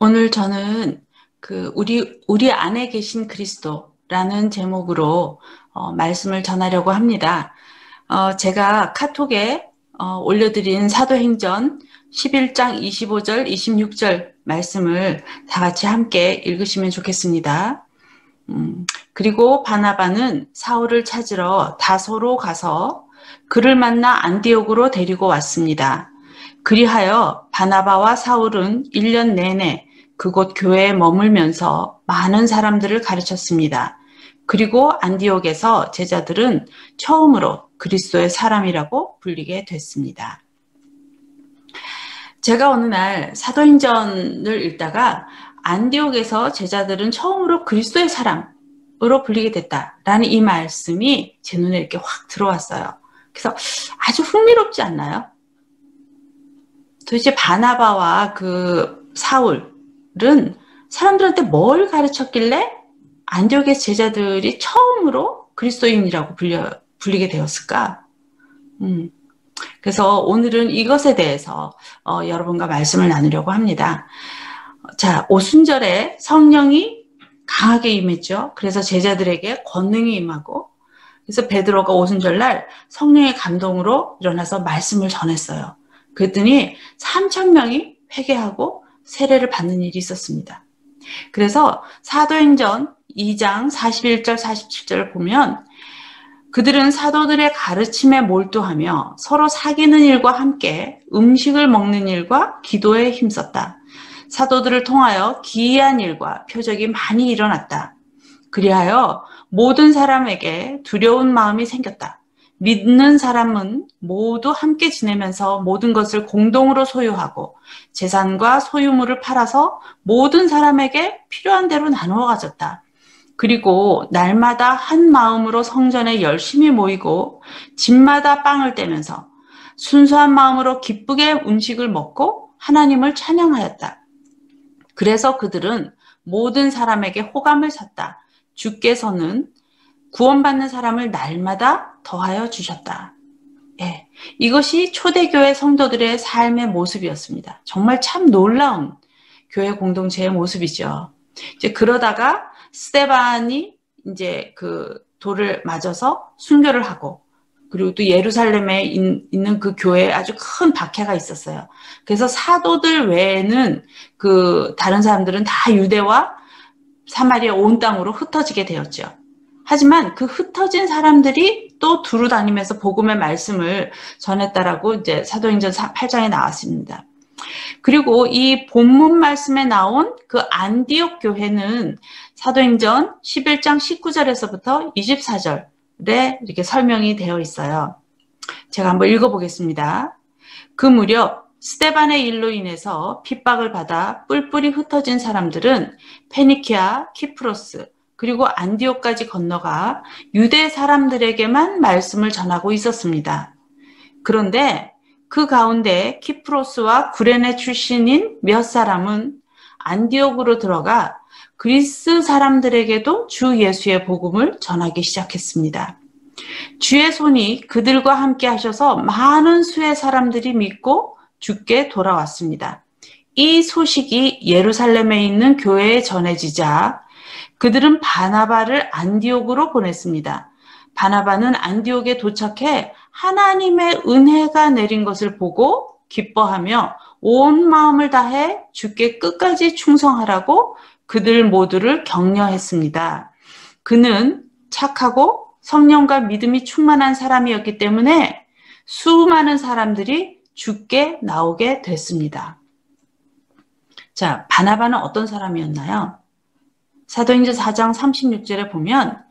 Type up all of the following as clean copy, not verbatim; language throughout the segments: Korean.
오늘 저는 우리 안에 계신 그리스도라는 제목으로 말씀을 전하려고 합니다. 제가 카톡에 올려드린 사도행전 11장 25절, 26절 말씀을 다 같이 함께 읽으시면 좋겠습니다. 그리고 바나바는 사울을 찾으러 다소로 가서 그를 만나 안디옥으로 데리고 왔습니다. 그리하여 바나바와 사울은 1년 내내 그곳 교회에 머물면서 많은 사람들을 가르쳤습니다. 그리고 안디옥에서 제자들은 처음으로 그리스도의 사람이라고 불리게 됐습니다. 제가 어느 날 사도행전을 읽다가 안디옥에서 제자들은 처음으로 그리스도의 사람으로 불리게 됐다라는 이 말씀이 제 눈에 이렇게 확 들어왔어요. 그래서 아주 흥미롭지 않나요? 도대체 바나바와 그 사울은 사람들한테 뭘 가르쳤길래 안디옥의 제자들이 처음으로 그리스도인이라고 불리게 되었을까? 그래서 오늘은 이것에 대해서 여러분과 말씀을 나누려고 합니다. 자, 오순절에 성령이 강하게 임했죠. 그래서 제자들에게 권능이 임하고, 그래서 베드로가 오순절날 성령의 감동으로 일어나서 말씀을 전했어요. 그랬더니 3,000명이 회개하고 세례를 받는 일이 있었습니다. 그래서 사도행전 2장 41절 47절을 보면 그들은 사도들의 가르침에 몰두하며 서로 사귀는 일과 함께 음식을 먹는 일과 기도에 힘썼다. 사도들을 통하여 기이한 일과 표적이 많이 일어났다. 그리하여 모든 사람에게 두려운 마음이 생겼다. 믿는 사람은 모두 함께 지내면서 모든 것을 공동으로 소유하고 재산과 소유물을 팔아서 모든 사람에게 필요한 대로 나누어 가졌다. 그리고 날마다 한 마음으로 성전에 열심히 모이고 집마다 빵을 떼면서 순수한 마음으로 기쁘게 음식을 먹고 하나님을 찬양하였다. 그래서 그들은 모든 사람에게 호감을 샀다. 주께서는 구원받는 사람을 날마다 더하여 주셨다. 예, 이것이 초대교회 성도들의 삶의 모습이었습니다. 정말 참 놀라운 교회 공동체의 모습이죠. 이제 그러다가 스데반이 이제 그 돌을 맞아서 순교를 하고, 그리고 또 예루살렘에 있는 그 교회에 아주 큰 박해가 있었어요. 그래서 사도들 외에는 그 다른 사람들은 다 유대와 사마리아 온 땅으로 흩어지게 되었죠. 하지만 그 흩어진 사람들이 또 두루 다니면서 복음의 말씀을 전했다라고 이제 사도행전 8장에 나왔습니다. 그리고 이 본문 말씀에 나온 그 안디옥 교회는 사도행전 11장 19절에서부터 24절에 이렇게 설명이 되어 있어요. 제가 한번 읽어보겠습니다. 그 무렵 스데반의 일로 인해서 핍박을 받아 뿔뿔이 흩어진 사람들은 페니키아, 키프로스, 그리고 안디옥까지 건너가 유대 사람들에게만 말씀을 전하고 있었습니다. 그런데 그 가운데 키프로스와 구레네 출신인 몇 사람은 안디옥으로 들어가 그리스 사람들에게도 주 예수의 복음을 전하기 시작했습니다. 주의 손이 그들과 함께 하셔서 많은 수의 사람들이 믿고 주께 돌아왔습니다. 이 소식이 예루살렘에 있는 교회에 전해지자 그들은 바나바를 안디옥으로 보냈습니다. 바나바는 안디옥에 도착해 하나님의 은혜가 내린 것을 보고 기뻐하며 온 마음을 다해 주께 끝까지 충성하라고 그들 모두를 격려했습니다. 그는 착하고 성령과 믿음이 충만한 사람이었기 때문에 수많은 사람들이 주께 나오게 됐습니다. 자, 바나바는 어떤 사람이었나요? 사도행전 4장 36절에 보면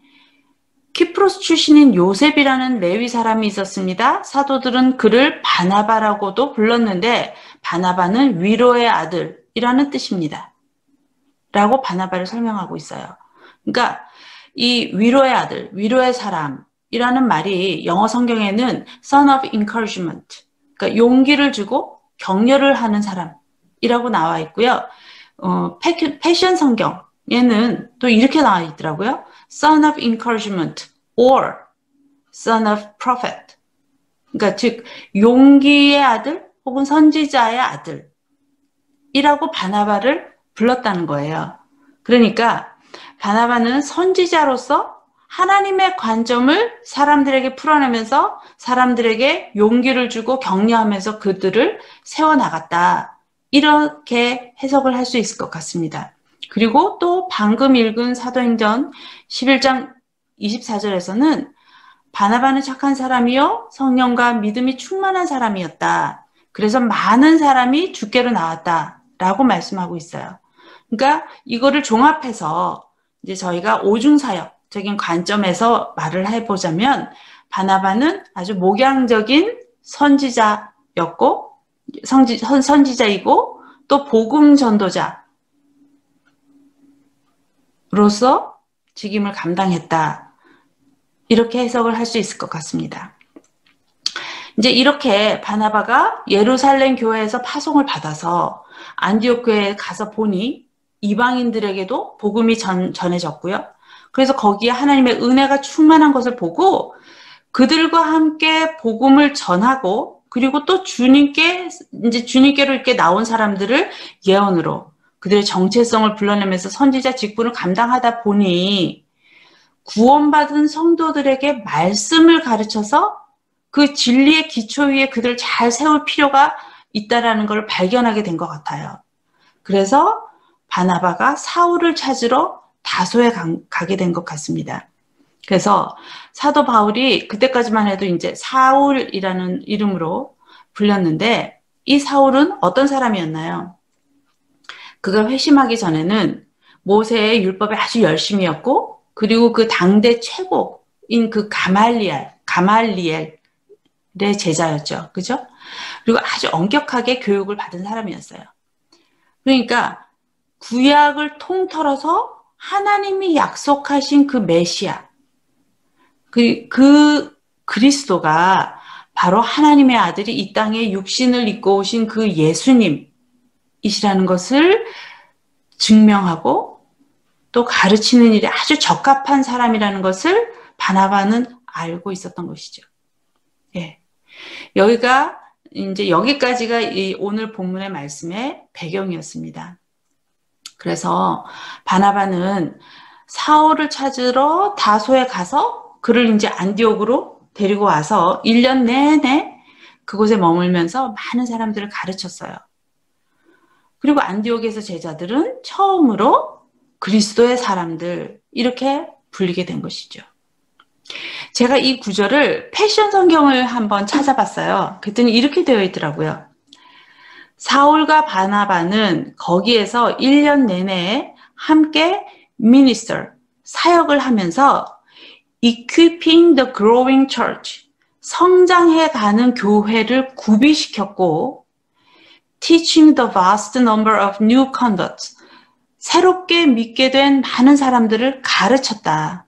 키프로스 출신인 요셉이라는 레위 사람이 있었습니다. 사도들은 그를 바나바라고도 불렀는데 바나바는 위로의 아들이라는 뜻입니다. 라고 바나바를 설명하고 있어요. 그러니까 이 위로의 아들, 위로의 사람이라는 말이 영어 성경에는 son of encouragement, 그러니까 용기를 주고 격려를 하는 사람이라고 나와 있고요. 패션 성경에는 또 이렇게 나와 있더라고요. son of encouragement or son of prophet. 그러니까 즉 용기의 아들 혹은 선지자의 아들이라고 바나바를 불렀다는 거예요. 그러니까 바나바는 선지자로서 하나님의 관점을 사람들에게 풀어내면서 사람들에게 용기를 주고 격려하면서 그들을 세워나갔다. 이렇게 해석을 할 수 있을 것 같습니다. 그리고 또 방금 읽은 사도행전 11장 24절에서는 바나바는 착한 사람이요 성령과 믿음이 충만한 사람이었다. 그래서 많은 사람이 주께로 나왔다. 라고 말씀하고 있어요. 그러니까 이거를 종합해서 이제 저희가 오중사역적인 관점에서 말을 해보자면 바나바는 아주 목양적인 선지자였고 선지자이고 또 복음 전도자로서 직임을 감당했다. 이렇게 해석을 할 수 있을 것 같습니다. 이제 이렇게 바나바가 예루살렘 교회에서 파송을 받아서 안디옥 교회에 가서 보니 이방인들에게도 복음이 전해졌고요. 그래서 거기에 하나님의 은혜가 충만한 것을 보고 그들과 함께 복음을 전하고 그리고 또 주님께로 이렇게 나온 사람들을 예언으로 그들의 정체성을 불러내면서 선지자 직분을 감당하다 보니 구원받은 성도들에게 말씀을 가르쳐서 그 진리의 기초 위에 그들을 잘 세울 필요가 있다라는 걸 발견하게 된 것 같아요. 그래서 바나바가 사울을 찾으러 다소에 가게 된 것 같습니다. 그래서 사도 바울이 그때까지만 해도 이제 사울이라는 이름으로 불렸는데 이 사울은 어떤 사람이었나요? 그가 회심하기 전에는 모세의 율법에 아주 열심이었고 그리고 그 당대 최고인 그 가말리엘의 제자였죠. 그죠? 그리고 아주 엄격하게 교육을 받은 사람이었어요. 그러니까 구약을 통틀어서 하나님이 약속하신 그 메시아, 그 그리스도가 바로 하나님의 아들이 이 땅에 육신을 입고 오신 그 예수님이시라는 것을 증명하고 또 가르치는 일에 아주 적합한 사람이라는 것을 바나바는 알고 있었던 것이죠. 예. 여기까지가 이 오늘 본문의 말씀의 배경이었습니다. 그래서 바나바는 사울을 찾으러 다소에 가서 그를 이제 안디옥으로 데리고 와서 1년 내내 그곳에 머물면서 많은 사람들을 가르쳤어요. 그리고 안디옥에서 제자들은 처음으로 그리스도의 사람들 이렇게 불리게 된 것이죠. 제가 이 구절을 패션 성경을 한번 찾아봤어요. 그랬더니 이렇게 되어 있더라고요. 사울과 바나바는 거기에서 1년 내내 함께 minister, 사역을 하면서 equipping the growing church, 성장해가는 교회를 구비시켰고 teaching the vast number of new converts, 새롭게 믿게 된 많은 사람들을 가르쳤다.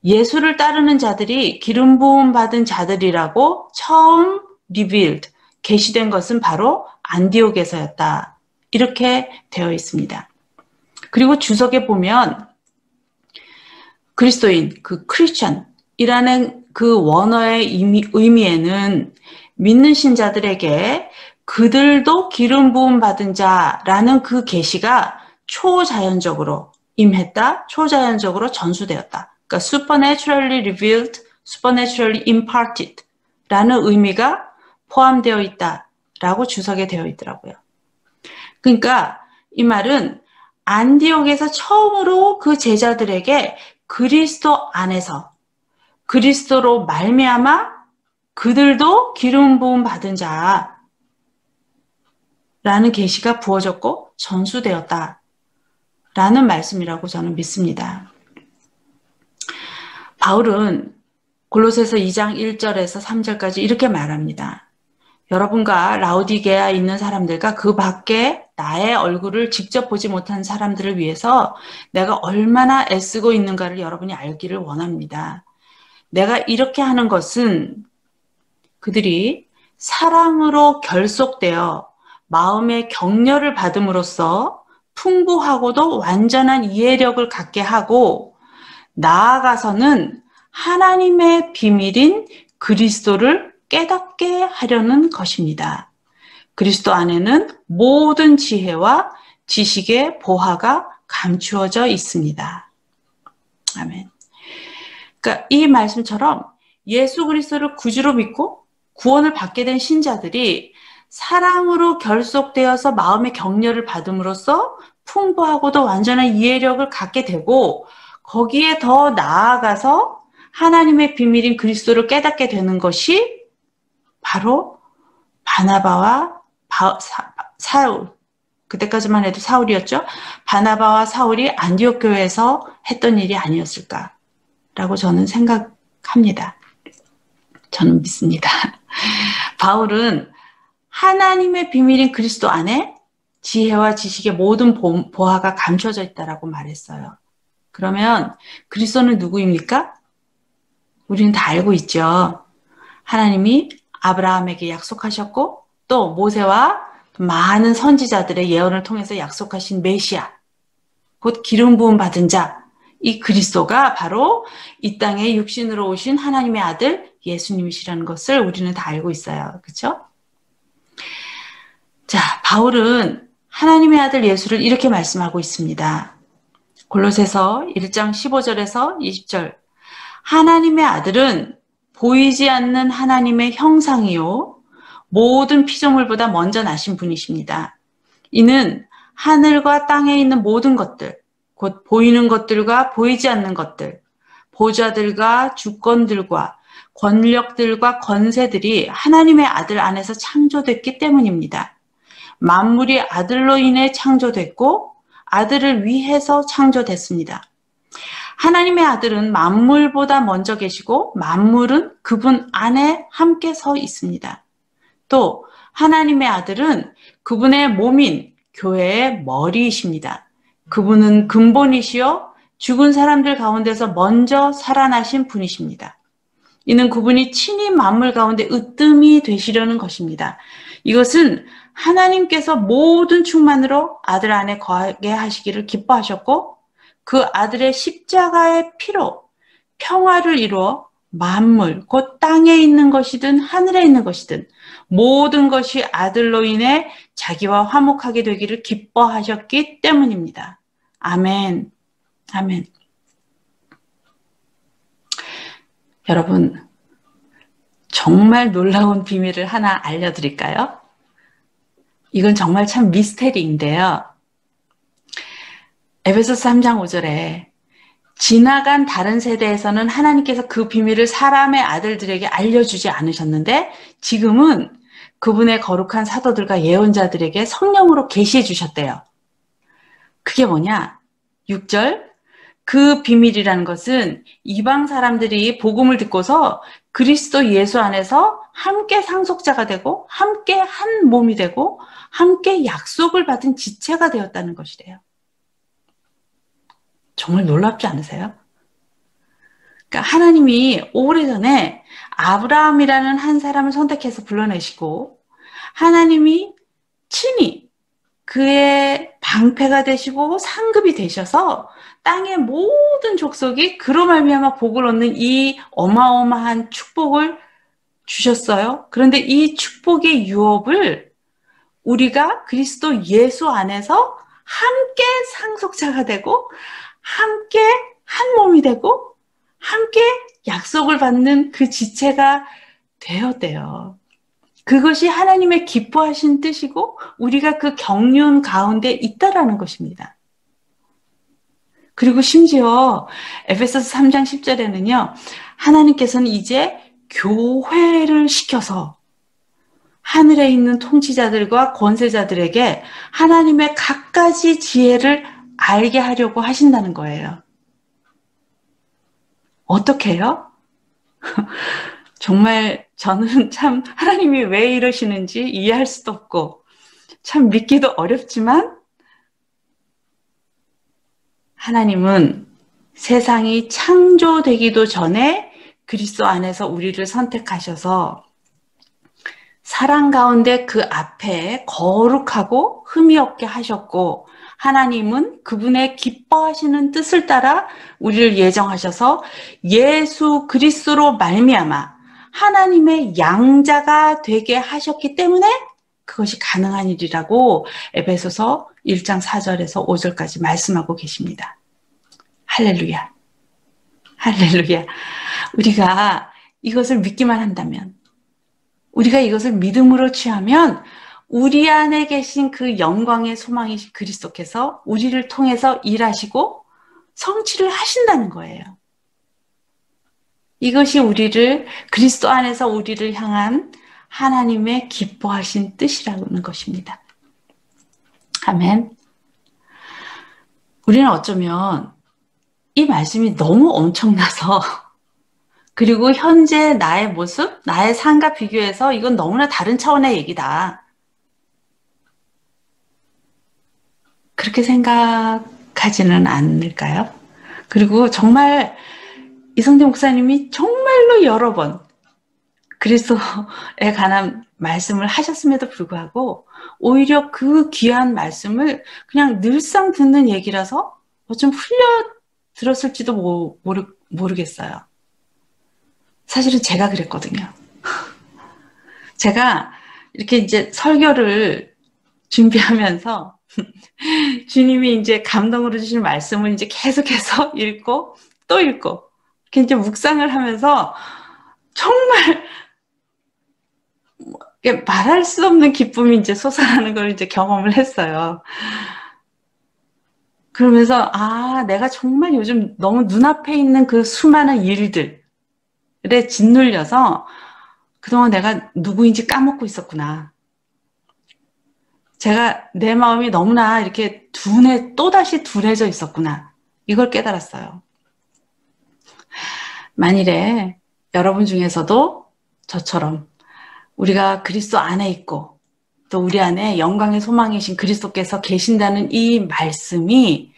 예수를 따르는 자들이 기름 부음 받은 자들이라고 처음 revealed, 계시된 것은 바로 안디옥에서였다. 이렇게 되어 있습니다. 그리고 주석에 보면 그리스도인, 그 크리스천이라는 그 원어의 의미에는 믿는 신자들에게 그들도 기름 부음 받은 자라는 그 계시가 초자연적으로 임했다, 초자연적으로 전수되었다. 그러니까 supernaturally revealed, supernaturally imparted 라는 의미가 포함되어 있다라고 주석에 되어 있더라고요. 그러니까 이 말은 안디옥에서 처음으로 그 제자들에게 그리스도 안에서 그리스도로 말미암아 그들도 기름 부음 받은 자라는 계시가 부어졌고 전수되었다라는 말씀이라고 저는 믿습니다. 바울은 골로새서 2장 1절에서 3절까지 이렇게 말합니다. 여러분과 라오디게아에 있는 사람들과 그 밖에 나의 얼굴을 직접 보지 못한 사람들을 위해서 내가 얼마나 애쓰고 있는가를 여러분이 알기를 원합니다. 내가 이렇게 하는 것은 그들이 사랑으로 결속되어 마음의 격려를 받음으로써 풍부하고도 완전한 이해력을 갖게 하고 나아가서는 하나님의 비밀인 그리스도를 깨닫게 하려는 것입니다. 그리스도 안에는 모든 지혜와 지식의 보화가 감추어져 있습니다. 아멘. 그러니까 이 말씀처럼 예수 그리스도를 구주로 믿고 구원을 받게 된 신자들이 사랑으로 결속되어서 마음의 격려를 받음으로써 풍부하고도 완전한 이해력을 갖게 되고 거기에 더 나아가서 하나님의 비밀인 그리스도를 깨닫게 되는 것이 바로 바나바와 사울, 그때까지만 해도 사울이었죠. 바나바와 사울이 안디옥 교회에서 했던 일이 아니었을까라고 저는 생각합니다. 저는 믿습니다. 바울은 하나님의 비밀인 그리스도 안에 지혜와 지식의 모든 보화가 감춰져 있다라고 말했어요. 그러면 그리스도는 누구입니까? 우리는 다 알고 있죠. 하나님이 아브라함에게 약속하셨고 또 모세와 많은 선지자들의 예언을 통해서 약속하신 메시아, 곧 기름 부음 받은 자, 이 그리스도가 바로 이 땅에 육신으로 오신 하나님의 아들 예수님이시라는 것을 우리는 다 알고 있어요. 그렇죠? 자, 바울은 하나님의 아들 예수를 이렇게 말씀하고 있습니다. 골로새서 1장 15절에서 20절. 하나님의 아들은 보이지 않는 하나님의 형상이요 모든 피조물보다 먼저 나신 분이십니다. 이는 하늘과 땅에 있는 모든 것들, 곧 보이는 것들과 보이지 않는 것들, 보좌들과 주권들과 권력들과 권세들이 하나님의 아들 안에서 창조됐기 때문입니다. 만물이 아들로 인해 창조됐고 아들을 위해서 창조됐습니다. 하나님의 아들은 만물보다 먼저 계시고 만물은 그분 안에 함께 서 있습니다. 또 하나님의 아들은 그분의 몸인 교회의 머리이십니다. 그분은 근본이시요 죽은 사람들 가운데서 먼저 살아나신 분이십니다. 이는 그분이 친히 만물 가운데 으뜸이 되시려는 것입니다. 이것은 하나님께서 모든 충만으로 아들 안에 거하게 하시기를 기뻐하셨고 그 아들의 십자가의 피로 평화를 이루어 만물, 곧 땅에 있는 것이든 하늘에 있는 것이든 모든 것이 아들로 인해 자기와 화목하게 되기를 기뻐하셨기 때문입니다. 아멘. 아멘. 여러분, 정말 놀라운 비밀을 하나 알려드릴까요? 이건 정말 참 미스테리인데요. 에베소서 3장 5절에 지나간 다른 세대에서는 하나님께서 그 비밀을 사람의 아들들에게 알려주지 않으셨는데 지금은 그분의 거룩한 사도들과 예언자들에게 성령으로 계시해 주셨대요. 그게 뭐냐? 6절 그 비밀이라는 것은 이방 사람들이 복음을 듣고서 그리스도 예수 안에서 함께 상속자가 되고 함께 한 몸이 되고 함께 약속을 받은 지체가 되었다는 것이래요. 정말 놀랍지 않으세요? 그러니까 하나님이 오래전에 아브라함이라는 한 사람을 선택해서 불러내시고 하나님이 친히 그의 방패가 되시고 상급이 되셔서 땅의 모든 족속이 그로 말미암아 복을 얻는 이 어마어마한 축복을 주셨어요. 그런데 이 축복의 유업을 우리가 그리스도 예수 안에서 함께 상속자가 되고 함께 한 몸이 되고 함께 약속을 받는 그 지체가 되었대요. 그것이 하나님의 기뻐하신 뜻이고 우리가 그 경륜 가운데 있다라는 것입니다. 그리고 심지어 에베소서 3장 10절에는요. 하나님께서는 이제 교회를 시켜서 하늘에 있는 통치자들과 권세자들에게 하나님의 갖가지 지혜를 알게 하려고 하신다는 거예요. 어떻게 해요? 정말 저는 참 하나님이 왜 이러시는지 이해할 수도 없고 참 믿기도 어렵지만 하나님은 세상이 창조되기도 전에 그리스도 안에서 우리를 선택하셔서 사랑 가운데 그 앞에 거룩하고 흠이 없게 하셨고 하나님은 그분의 기뻐하시는 뜻을 따라 우리를 예정하셔서 예수 그리스도로 말미암아 하나님의 양자가 되게 하셨기 때문에 그것이 가능한 일이라고 에베소서 1장 4절에서 5절까지 말씀하고 계십니다. 할렐루야. 할렐루야. 우리가 이것을 믿기만 한다면, 우리가 이것을 믿음으로 취하면 우리 안에 계신 그 영광의 소망이신 그리스도께서 우리를 통해서 일하시고 성취를 하신다는 거예요. 이것이 우리를, 그리스도 안에서 우리를 향한 하나님의 기뻐하신 뜻이라는 것입니다. 아멘. 우리는 어쩌면 이 말씀이 너무 엄청나서 그리고 현재 나의 모습, 나의 삶과 비교해서 이건 너무나 다른 차원의 얘기다. 그렇게 생각하지는 않을까요? 그리고 정말 이성재 목사님이 정말로 여러 번 그리스도에 관한 말씀을 하셨음에도 불구하고 오히려 그 귀한 말씀을 그냥 늘상 듣는 얘기라서 좀 흘려 들었을지도 모르겠어요. 사실은 제가 그랬거든요. 제가 이렇게 이제 설교를 준비하면서 주님이 이제 감동으로 주신 말씀을 이제 계속해서 읽고 또 읽고 이렇게 이제 묵상을 하면서 정말 말할 수 없는 기쁨이 이제 솟아나는 걸 이제 경험을 했어요. 그러면서 내가 정말 요즘 너무 눈앞에 있는 그 수많은 일들에 짓눌려서 그동안 내가 누구인지 까먹고 있었구나. 제가 내 마음이 너무나 이렇게 또다시 둔해져 있었구나. 이걸 깨달았어요. 만일에 여러분 중에서도 저처럼 우리가 그리스도 안에 있고 또 우리 안에 영광의 소망이신 그리스도께서 계신다는 이 말씀이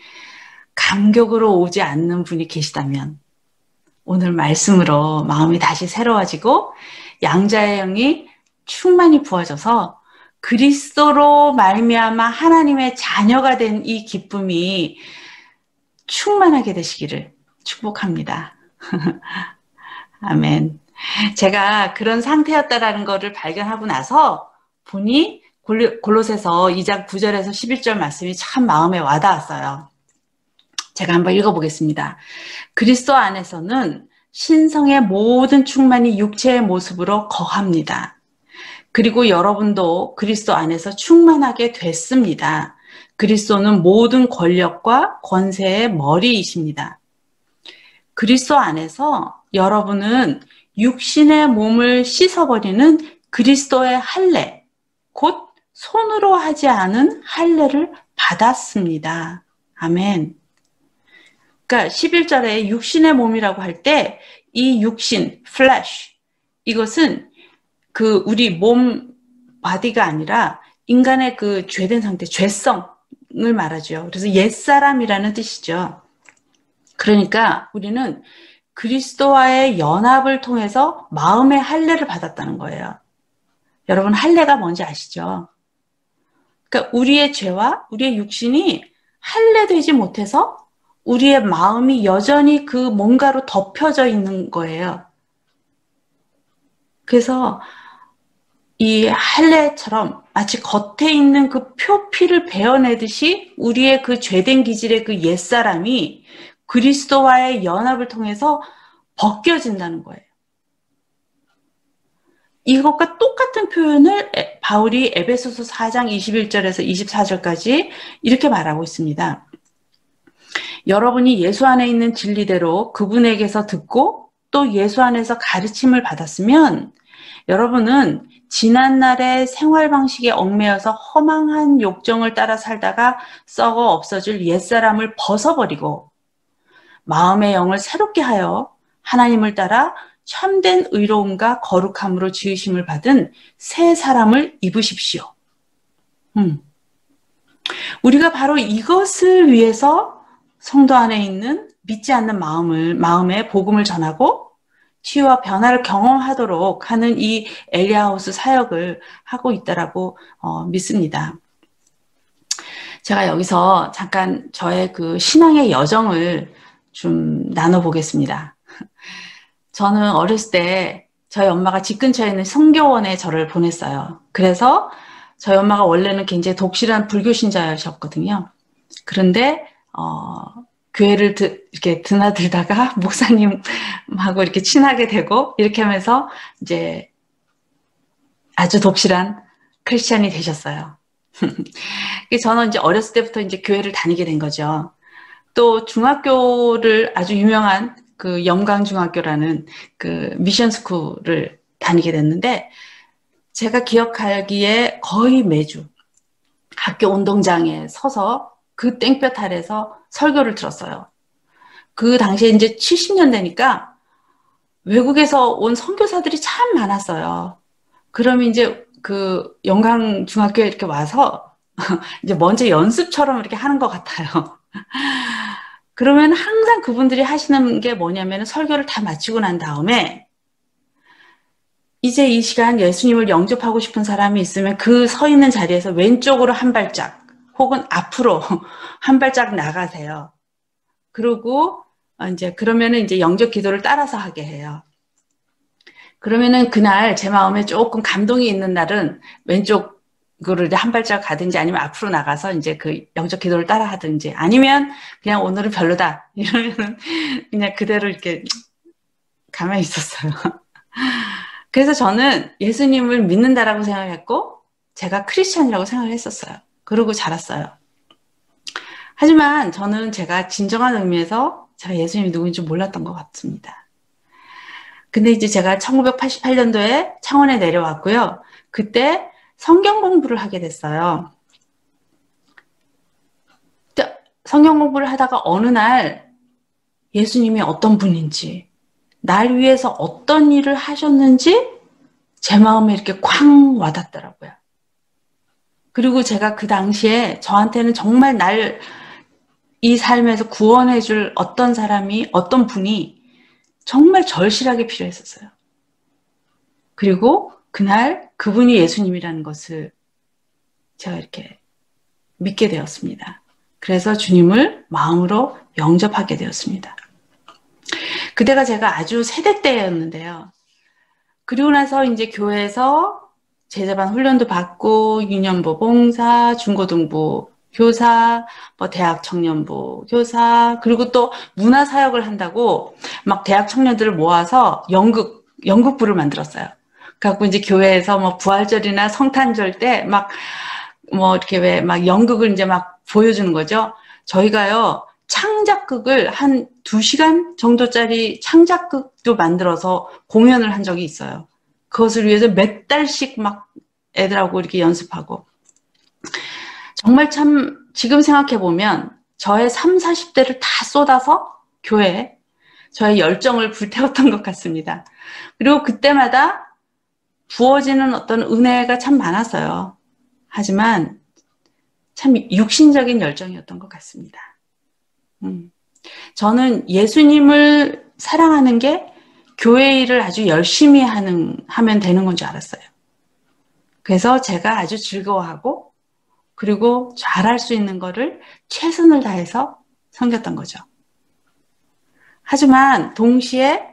감격으로 오지 않는 분이 계시다면 오늘 말씀으로 마음이 다시 새로워지고 양자의 영이 충만히 부어져서 그리스도로 말미암아 하나님의 자녀가 된 이 기쁨이 충만하게 되시기를 축복합니다. 아멘. 제가 그런 상태였다라는 것을 발견하고 나서 보니 골로새서 2장 9절에서 11절 말씀이 참 마음에 와닿았어요. 제가 한번 읽어보겠습니다. 그리스도 안에서는 신성의 모든 충만이 육체의 모습으로 거합니다. 그리고 여러분도 그리스도 안에서 충만하게 됐습니다. 그리스도는 모든 권력과 권세의 머리이십니다. 그리스도 안에서 여러분은 육신의 몸을 씻어버리는 그리스도의 할례, 곧 손으로 하지 않은 할례를 받았습니다. 아멘. 그러니까 11절에 육신의 몸이라고 할 때 이 육신, flesh, 이것은 그 우리 몸, 바디가 아니라 인간의 그 죄된 상태, 죄성을 말하죠. 그래서 옛사람이라는 뜻이죠. 그러니까 우리는 그리스도와의 연합을 통해서 마음의 할례를 받았다는 거예요. 여러분 할례가 뭔지 아시죠? 그러니까 우리의 죄와 우리의 육신이 할례되지 못해서 우리의 마음이 여전히 그 뭔가로 덮여져 있는 거예요. 그래서 이 할례처럼 마치 겉에 있는 그 표피를 베어내듯이 우리의 그 죄된 기질의 그 옛사람이 그리스도와의 연합을 통해서 벗겨진다는 거예요. 이것과 똑같은 표현을 바울이 에베소서 4장 21절에서 24절까지 이렇게 말하고 있습니다. 여러분이 예수 안에 있는 진리대로 그분에게서 듣고 또 예수 안에서 가르침을 받았으면 여러분은 지난날의 생활 방식에 얽매여서 허망한 욕정을 따라 살다가 썩어 없어질 옛사람을 벗어버리고 마음의 영을 새롭게 하여 하나님을 따라 참된 의로움과 거룩함으로 지으심을 받은 새 사람을 입으십시오. 우리가 바로 이것을 위해서 성도 안에 있는 믿지 않는 마음에 복음을 전하고 치유와 변화를 경험하도록 하는 이 엘리야후스 사역을 하고 있다라고 믿습니다. 제가 여기서 잠깐 저의 그 신앙의 여정을 좀 나눠보겠습니다. 저는 어렸을 때 저희 엄마가 집 근처에 있는 성교원에 저를 보냈어요. 그래서 저희 엄마가 원래는 굉장히 독실한 불교 신자셨거든요. 그런데 교회를 이렇게 드나들다가 목사님하고 이렇게 친하게 되고 이렇게 하면서 이제 아주 독실한 크리스찬이 되셨어요. 저는 이제 어렸을 때부터 이제 교회를 다니게 된 거죠. 또 중학교를 아주 유명한 그 염강중학교라는 그 미션 스쿨을 다니게 됐는데 제가 기억하기에 거의 매주 학교 운동장에 서서 그 땡볕 아래서 설교를 들었어요. 그 당시에 이제 70년대니까 외국에서 온 선교사들이 참 많았어요. 그러면 이제 그 영광중학교에 이렇게 와서 이제 먼저 연습처럼 이렇게 하는 것 같아요. 그러면 항상 그분들이 하시는 게 뭐냐면 설교를 다 마치고 난 다음에 이제 이 시간 예수님을 영접하고 싶은 사람이 있으면 그 서 있는 자리에서 왼쪽으로 한 발짝 혹은 앞으로 한 발짝 나가세요. 그리고 이제 그러면은 이제 영접 기도를 따라서 하게 해요. 그러면은 그날 제 마음에 조금 감동이 있는 날은 왼쪽으로 한 발짝 가든지 아니면 앞으로 나가서 이제 그 영접 기도를 따라 하든지 아니면 그냥 오늘은 별로다 이러면은 그냥 그대로 이렇게 가만히 있었어요. 그래서 저는 예수님을 믿는다라고 생각했고 제가 크리스찬이라고 생각을 했었어요. 그러고 자랐어요. 하지만 저는 제가 진정한 의미에서 제가 예수님이 누구인지 몰랐던 것 같습니다. 근데 이제 제가 1988년도에 창원에 내려왔고요. 그때 성경 공부를 하게 됐어요. 성경 공부를 하다가 어느 날 예수님이 어떤 분인지 날 위해서 어떤 일을 하셨는지 제 마음에 이렇게 쾅 와닿더라고요. 그리고 제가 그 당시에 저한테는 정말 날 이 삶에서 구원해 줄 어떤 사람이, 어떤 분이 정말 절실하게 필요했었어요. 그리고 그날 그분이 예수님이라는 것을 제가 이렇게 믿게 되었습니다. 그래서 주님을 마음으로 영접하게 되었습니다. 그때가 제가 아주 세대 때였는데요. 그리고 나서 이제 교회에서 제자반 훈련도 받고 유년부 봉사, 중고등부 교사, 뭐 대학 청년부 교사, 그리고 또 문화사역을 한다고 막 대학 청년들을 모아서 연극부를 만들었어요. 그래갖고 이제 교회에서 뭐 부활절이나 성탄절 때 막 뭐 이렇게 왜 막 연극을 이제 막 보여주는 거죠. 저희가요, 창작극을 한 2시간 정도짜리 창작극도 만들어서 공연을 한 적이 있어요. 그것을 위해서 몇 달씩 막 애들하고 이렇게 연습하고. 정말 참 지금 생각해보면 저의 3, 40대를 다 쏟아서 교회에 저의 열정을 불태웠던 것 같습니다. 그리고 그때마다 부어지는 어떤 은혜가 참 많았어요. 하지만 참 육신적인 열정이었던 것 같습니다. 저는 예수님을 사랑하는 게 교회 일을 아주 열심히 하면 되는 건 줄 알았어요. 그래서 제가 아주 즐거워하고 그리고 잘할 수 있는 거를 최선을 다해서 섬겼던 거죠. 하지만 동시에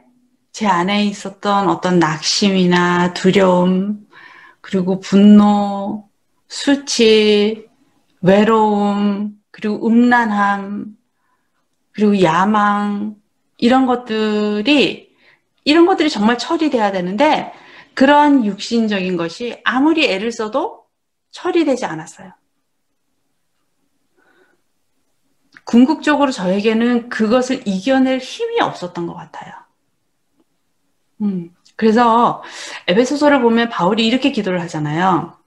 제 안에 있었던 어떤 낙심이나 두려움, 그리고 분노, 수치, 외로움, 그리고 음란함, 그리고 야망, 이런 것들이 정말 처리돼야 되는데 그런 육신적인 것이 아무리 애를 써도 처리되지 않았어요. 궁극적으로 저에게는 그것을 이겨낼 힘이 없었던 것 같아요. 그래서 에베소서를 보면 바울이 이렇게 기도를 하잖아요.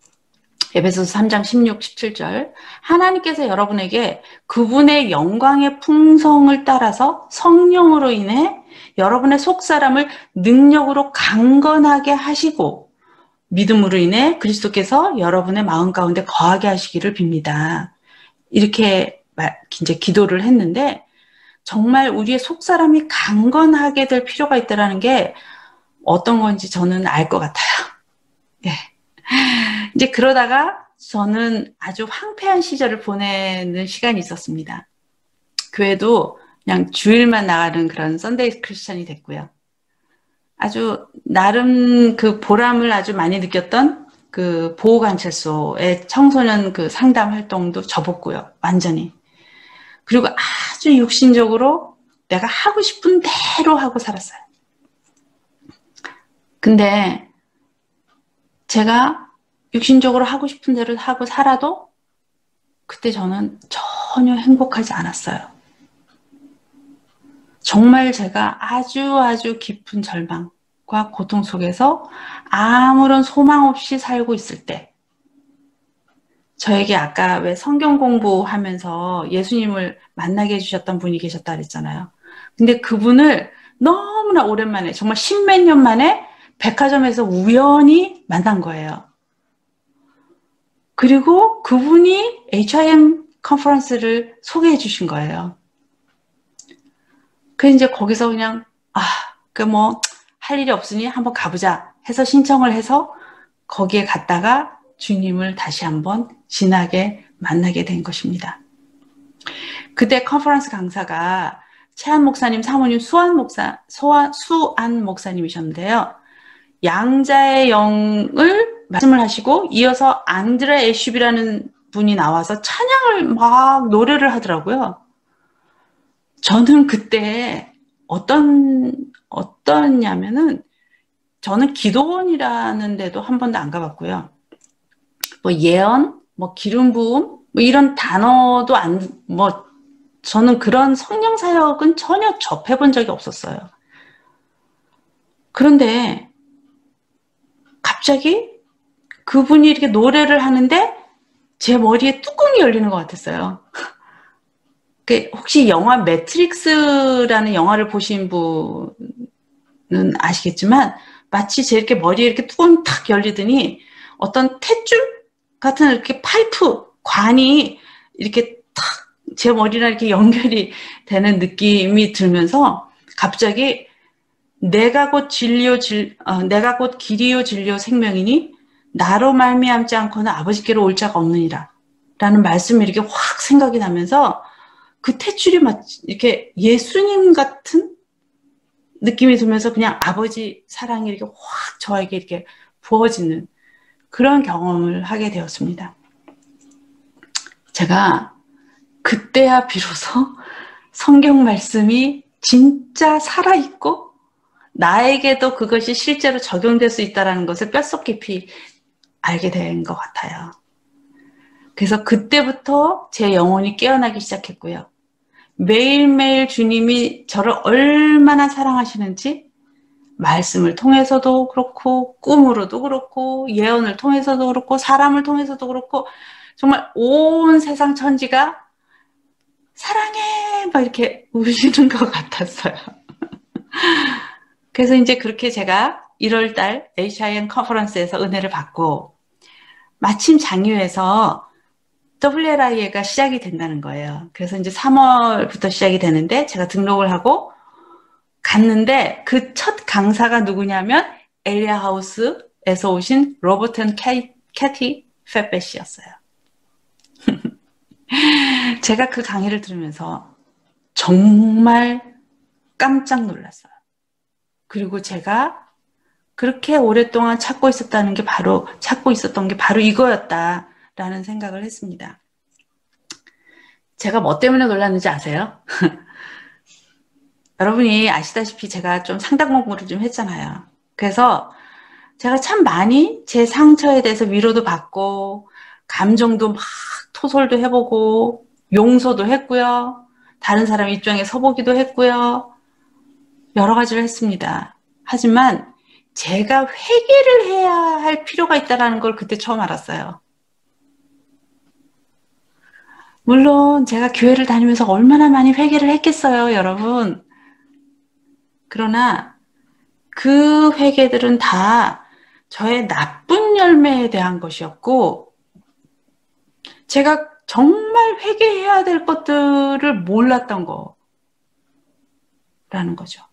에베소서 3장 16, 17절. 하나님께서 여러분에게 그분의 영광의 풍성을 따라서 성령으로 인해 여러분의 속사람을 능력으로 강건하게 하시고 믿음으로 인해 그리스도께서 여러분의 마음 가운데 거하게 하시기를 빕니다. 이렇게 이제 기도를 했는데 정말 우리의 속사람이 강건하게 될 필요가 있다는 게 어떤 건지 저는 알 것 같아요. 예. 이제 그러다가 저는 아주 황폐한 시절을 보내는 시간이 있었습니다. 교회도 그냥 주일만 나가는 그런 썬데이 크리스찬이 됐고요. 아주 나름 그 보람을 아주 많이 느꼈던 그 보호관찰소의 청소년 그 상담 활동도 접었고요. 완전히. 그리고 아주 육신적으로 내가 하고 싶은 대로 하고 살았어요. 근데 제가 육신적으로 하고 싶은 대로 하고 살아도 그때 저는 전혀 행복하지 않았어요. 정말 제가 아주 깊은 절망과 고통 속에서 아무런 소망 없이 살고 있을 때, 저에게 아까 왜 성경 공부하면서 예수님을 만나게 해주셨던 분이 계셨다 그랬잖아요. 근데 그분을 너무나 오랜만에, 정말 십몇 년 만에 백화점에서 우연히 만난 거예요. 그리고 그분이 HIM 컨퍼런스를 소개해 주신 거예요. 그래서 이제 거기서 그냥 할 일이 없으니 한번 가보자 해서 신청을 해서 거기에 갔다가 주님을 다시 한번 진하게 만나게 된 것입니다. 그때 컨퍼런스 강사가 최한 목사님 사모님 수안 목사님이셨는데요. 양자의 영을 말씀을 하시고 이어서 안드레 애슈비라는 분이 나와서 찬양을 막 노래를 하더라고요. 저는 그때 어떠냐면은 저는 기도원이라는 데도 한 번도 안 가봤고요. 뭐 예언, 뭐 기름 부음, 뭐 이런 단어도 저는 그런 성령 사역은 전혀 접해본 적이 없었어요. 그런데 갑자기 그분이 이렇게 노래를 하는데 제 머리에 뚜껑이 열리는 것 같았어요. 혹시 영화 매트릭스라는 영화를 보신 분은 아시겠지만 마치 제 이렇게 머리에 이렇게 뚜껑이 탁 열리더니 어떤 탯줄 같은 이렇게 파이프 관이 이렇게 탁 제 머리랑 이렇게 연결이 되는 느낌이 들면서 갑자기 내가 곧 길이요 생명이니 나로 말미암지 않고는 아버지께로 올 자가 없느니라 라는 말씀이 이렇게 확 생각이 나면서 그 탯줄이 마치 이렇게 예수님 같은 느낌이 들면서 그냥 아버지 사랑이 이렇게 확 저에게 이렇게 부어지는 그런 경험을 하게 되었습니다. 제가 그때야 비로소 성경 말씀이 진짜 살아있고 나에게도 그것이 실제로 적용될 수 있다는 것을 뼛속 깊이 알게 된 것 같아요. 그래서 그때부터 제 영혼이 깨어나기 시작했고요. 매일매일 주님이 저를 얼마나 사랑하시는지 말씀을 통해서도 그렇고 꿈으로도 그렇고 예언을 통해서도 그렇고 사람을 통해서도 그렇고 정말 온 세상 천지가 사랑해 막 이렇게 우시는 것 같았어요. 그래서 이제 그렇게 제가 1월달 HIM 컨퍼런스에서 은혜를 받고 마침 장유에서 WLIA가 시작이 된다는 거예요. 그래서 이제 3월부터 시작이 되는데 제가 등록을 하고 갔는데 그 첫 강사가 누구냐면 엘리아 하우스에서 오신 로버트 앤 캐티 페벳이었어요. 제가 그 강의를 들으면서 정말 깜짝 놀랐어요. 그리고 제가 그렇게 오랫동안 찾고 있었던 게 바로 이거였다라는 생각을 했습니다. 제가 뭐 때문에 놀랐는지 아세요? 여러분이 아시다시피 제가 좀 상담 공부를 좀 했잖아요. 그래서 제가 참 많이 제 상처에 대해서 위로도 받고 감정도 막 토설도 해보고 용서도 했고요. 다른 사람 입장에 서보기도 했고요. 여러 가지를 했습니다. 하지만 제가 회개를 해야 할 필요가 있다는 걸 그때 처음 알았어요. 물론 제가 교회를 다니면서 얼마나 많이 회개를 했겠어요, 여러분. 그러나 그 회개들은 다 저의 나쁜 열매에 대한 것이었고 제가 정말 회개해야 될 것들을 몰랐던 거라는 거죠.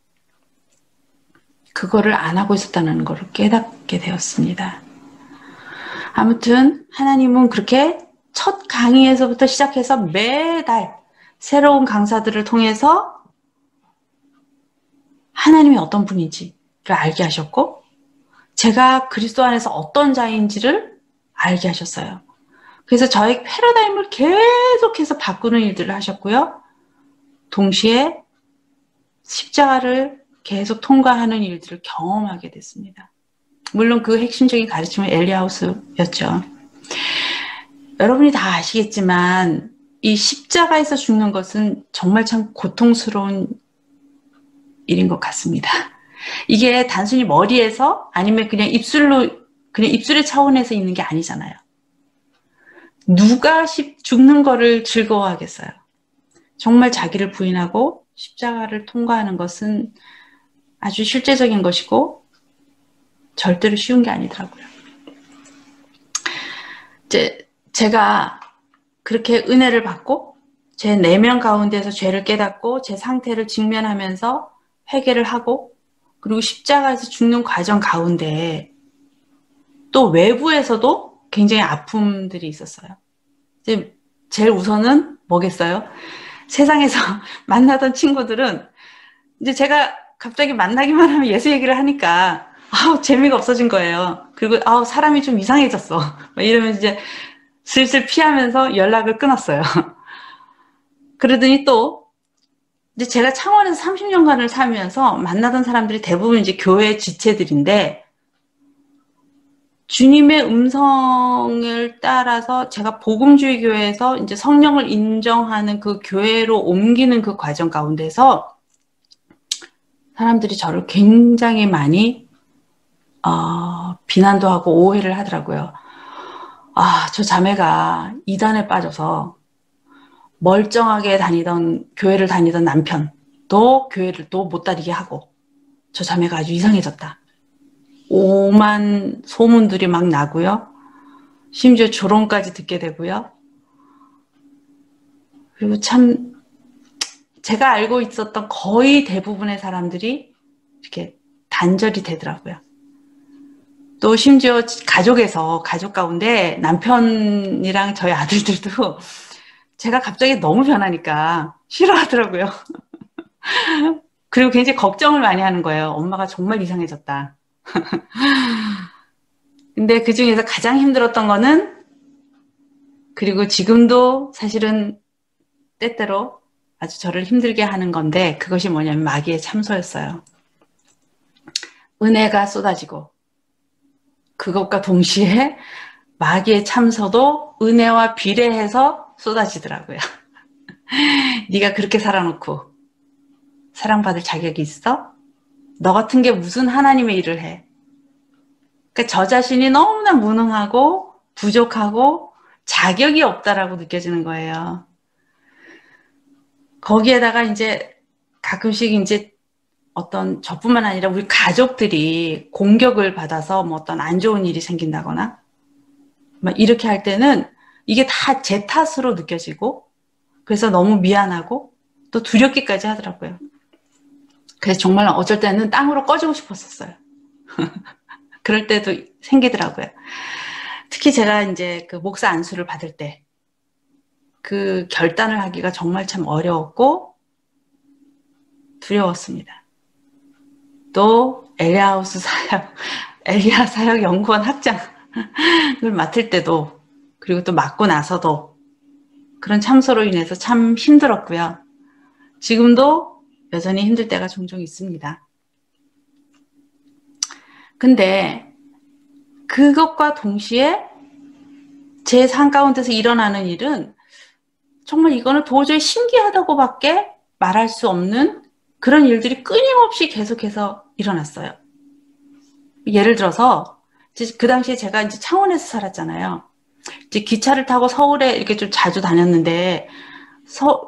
그거를 안 하고 있었다는 것을 깨닫게 되었습니다. 아무튼 하나님은 그렇게 첫 강의에서부터 시작해서 매달 새로운 강사들을 통해서 하나님이 어떤 분인지를 알게 하셨고 제가 그리스도 안에서 어떤 자인지를 알게 하셨어요. 그래서 저의 패러다임을 계속해서 바꾸는 일들을 하셨고요. 동시에 십자가를 계속 통과하는 일들을 경험하게 됐습니다. 물론 그 핵심적인 가르침은 엘리야우스였죠. 여러분이 다 아시겠지만 이 십자가에서 죽는 것은 정말 참 고통스러운 일인 것 같습니다. 이게 단순히 머리에서 아니면 그냥 입술의 차원에서 있는 게 아니잖아요. 누가 죽는 거를 즐거워하겠어요. 정말 자기를 부인하고 십자가를 통과하는 것은 아주 실제적인 것이고 절대로 쉬운 게 아니더라고요. 이제 제가 그렇게 은혜를 받고 제 내면 가운데서 죄를 깨닫고 제 상태를 직면하면서 회개를 하고 그리고 십자가에서 죽는 과정 가운데 또 외부에서도 굉장히 아픔들이 있었어요. 이제 제일 우선은 뭐겠어요? 세상에서 만나던 친구들은 이제 제가 갑자기 만나기만 하면 예수 얘기를 하니까 재미가 없어진 거예요. 그리고 사람이 좀 이상해졌어. 이러면 이제 슬슬 피하면서 연락을 끊었어요. 그러더니 또 이제 제가 창원에서 30년간을 살면서 만나던 사람들이 대부분 이제 교회 지체들인데 주님의 음성을 따라서 제가 복음주의 교회에서 이제 성령을 인정하는 그 교회로 옮기는 그 과정 가운데서 사람들이 저를 굉장히 많이 비난도 하고 오해를 하더라고요. 저 자매가 이단에 빠져서 멀쩡하게 교회를 다니던 남편도 교회를 또 못 다니게 하고 저 자매가 아주 이상해졌다. 오만 소문들이 막 나고요. 심지어 조롱까지 듣게 되고요. 그리고 참 제가 알고 있었던 거의 대부분의 사람들이 이렇게 단절이 되더라고요. 또 심지어 가족 가운데 남편이랑 저희 아들들도 제가 갑자기 너무 변하니까 싫어하더라고요. 그리고 굉장히 걱정을 많이 하는 거예요. 엄마가 정말 이상해졌다. 근데 그 중에서 가장 힘들었던 거는 그리고 지금도 사실은 때때로 아주 저를 힘들게 하는 건데 그것이 뭐냐면 마귀의 참소였어요. 은혜가 쏟아지고 그것과 동시에 마귀의 참소도 은혜와 비례해서 쏟아지더라고요. 네가 그렇게 살아놓고 사랑받을 자격이 있어? 너 같은 게 무슨 하나님의 일을 해? 그러니까 저 자신이 너무나 무능하고 부족하고 자격이 없다라고 느껴지는 거예요. 거기에다가 이제 가끔씩 이제 어떤 저뿐만 아니라 우리 가족들이 공격을 받아서 뭐 어떤 안 좋은 일이 생긴다거나 막 이렇게 할 때는 이게 다 제 탓으로 느껴지고 그래서 너무 미안하고 또 두렵기까지 하더라고요. 그래서 정말 어쩔 때는 땅으로 꺼지고 싶었었어요. 그럴 때도 생기더라고요. 특히 제가 이제 그 목사 안수를 받을 때 그 결단을 하기가 정말 참 어려웠고 두려웠습니다. 또 엘리야 사역 연구원 학장을 맡을 때도 그리고 또 맡고 나서도 그런 참소로 인해서 참 힘들었고요. 지금도 여전히 힘들 때가 종종 있습니다. 근데 그것과 동시에 제 삶 가운데서 일어나는 일은 정말 이거는 도저히 신기하다고밖에 말할 수 없는 그런 일들이 끊임없이 계속해서 일어났어요. 예를 들어서 그 당시에 제가 이제 창원에서 살았잖아요. 이제 기차를 타고 서울에 이렇게 좀 자주 다녔는데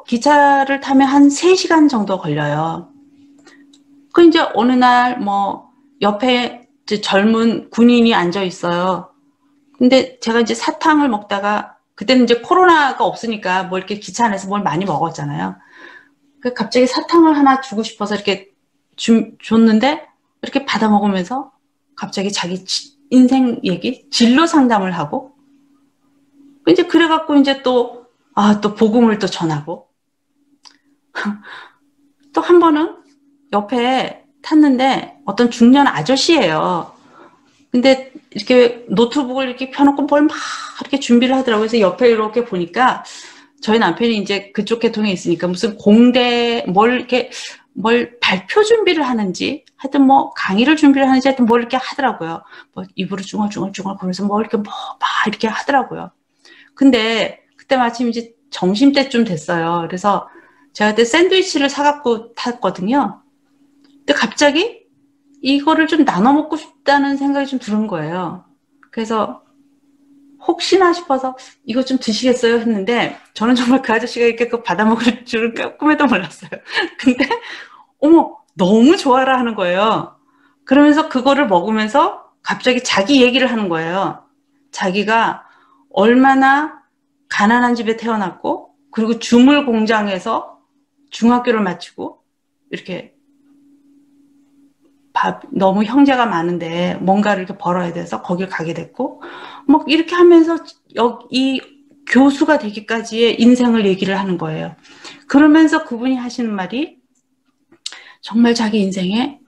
기차를 타면 한 3시간 정도 걸려요. 그 이제 어느 날 뭐 옆에 이제 젊은 군인이 앉아 있어요. 근데 제가 이제 사탕을 먹다가 그때는 이제 코로나가 없으니까 뭐 이렇게 기차 안에서 뭘 많이 먹었잖아요. 갑자기 사탕을 하나 주고 싶어서 이렇게 줬는데 이렇게 받아 먹으면서 갑자기 자기 인생 얘기, 진로 상담을 하고 이제 그래갖고 이제 또 복음을 또 전하고 또 한 번은 옆에 탔는데 어떤 중년 아저씨예요. 근데 이렇게 노트북을 이렇게 펴놓고 뭘 막 이렇게 준비를 하더라고요. 그래서 옆에 이렇게 보니까 저희 남편이 이제 그쪽 계통에 있으니까 무슨 공대 뭘 발표 준비를 하는지 하여튼 뭐 강의를 준비를 하는지 하여튼 뭘 이렇게 하더라고요. 뭐 입으로 중얼중얼 거리면서 뭐 이렇게 뭐 막 이렇게 하더라고요. 근데 그때 마침 이제 점심때쯤 됐어요. 그래서 제가 그때 샌드위치를 사갖고 탔거든요. 근데 갑자기 이거를 좀 나눠 먹고 싶다는 생각이 좀 드는 거예요. 그래서 혹시나 싶어서 이거 좀 드시겠어요? 했는데 저는 정말 그 아저씨가 이렇게 그거 받아 먹을 줄은 꿈에도 몰랐어요. 근데 어머 너무 좋아라 하는 거예요. 그러면서 그거를 먹으면서 갑자기 자기 얘기를 하는 거예요. 자기가 얼마나 가난한 집에 태어났고 그리고 주물 공장에서 중학교를 마치고 이렇게 너무 형제가 많은데 뭔가를 이렇게 벌어야 돼서 거길 가게 됐고 막 이렇게 하면서 이 교수가 되기까지의 인생을 얘기를 하는 거예요. 그러면서 그분이 하시는 말이 정말 자기 인생에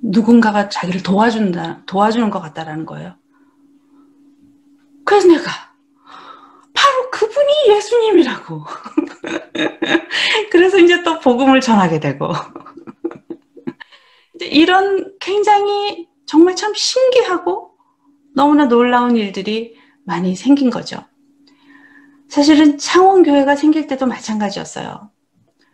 누군가가 자기를 도와주는 것 같다라는 거예요. 그래서 내가 바로 그분이 예수님이라고. 그래서 이제 또 복음을 전하게 되고 이런 굉장히 정말 참 신기하고 너무나 놀라운 일들이 많이 생긴 거죠. 사실은 창원교회가 생길 때도 마찬가지였어요.